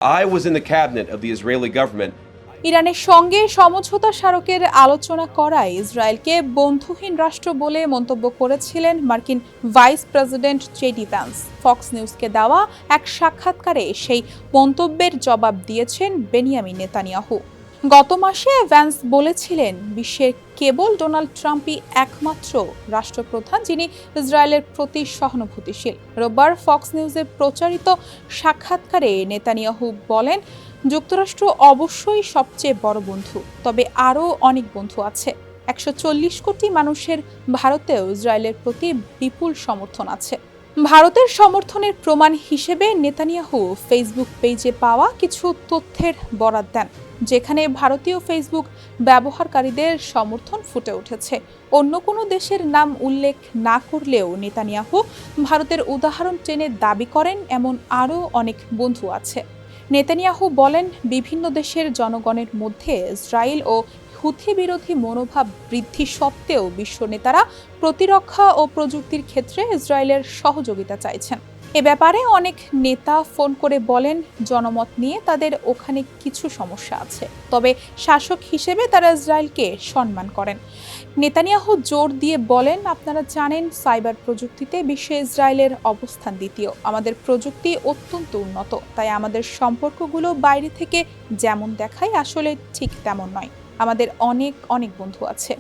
I was in the cabinet of the Israeli government. ইরানের সঙ্গে সমঝোতা স্মারকের আলোচনা করায় ইসরায়েলকে বন্ধুহীন রাষ্ট্র বলে মন্তব্য করেছিলেন মার্কিন vice president JD Vance. Fox নিউজকে দেওয়া এক সাক্ষাৎকারে সেই মন্তব্যের জবাব দিয়েছেন বেনিয়ামিন নেতানিয়াহু। গত মাসে ভ্যান্স বলেছিলেন, বিশ্বের কেবল ডোনাল্ড ট্রাম্পই একমাত্র রাষ্ট্রপ্রধান যিনি ইসরায়েলের প্রতি সহানুভূতিশীল। রোববার ফক্স নিউজে প্রচারিত সাক্ষাৎকারে নেতানিয়াহু বলেন, যুক্তরাষ্ট্র অবশ্যই সবচেয়ে বড় বন্ধু, তবে আরও অনেক বন্ধু আছে। 140 কোটি মানুষের ভারতেও ইসরায়েলের প্রতি বিপুল সমর্থন আছে। ভারতের সমর্থনের প্রমাণ হিসেবে নেতানিয়াহু ফেসবুক পেজে পাওয়া কিছু তথ্যের বরাত দেন, যেখানে ভারতীয় ফেসবুক ব্যবহারকারীদের সমর্থন ফুটে উঠেছে। অন্য কোনো দেশের নাম উল্লেখ না করলেও নেতানিয়াহু ভারতের উদাহরণ টেনে দাবি করেন এমন আরও অনেক বন্ধু আছে। নেতানিয়াহু বলেন, বিভিন্ন দেশের জনগণের মধ্যে ইসরায়েল ও হুথি বিরোধী মনোভাব বৃদ্ধি সত্ত্বেও বিশ্ব নেতারা প্রতিরক্ষা ও প্রযুক্তির ক্ষেত্রে ইসরায়েলের সহযোগিতা চাইছেন। এ ব্যাপারে অনেক নেতা ফোন করে বলেন, জনমত নিয়ে তাদের ওখানে কিছু সমস্যা আছে, তবে শাসক হিসেবে তারা ইসরায়েলকে সম্মান করেন। নেতানিয়াহু জোর দিয়ে বলেন, আপনারা জানেন সাইবার প্রযুক্তিতে বিশ্বে ইসরায়েলের অবস্থান দ্বিতীয়। আমাদের প্রযুক্তি অত্যন্ত উন্নত, তাই আমাদের সম্পর্কগুলো বাইরে থেকে যেমন দেখায় আসলে ঠিক তেমন নয়। আমাদের অনেক অনেক বন্ধু আছে।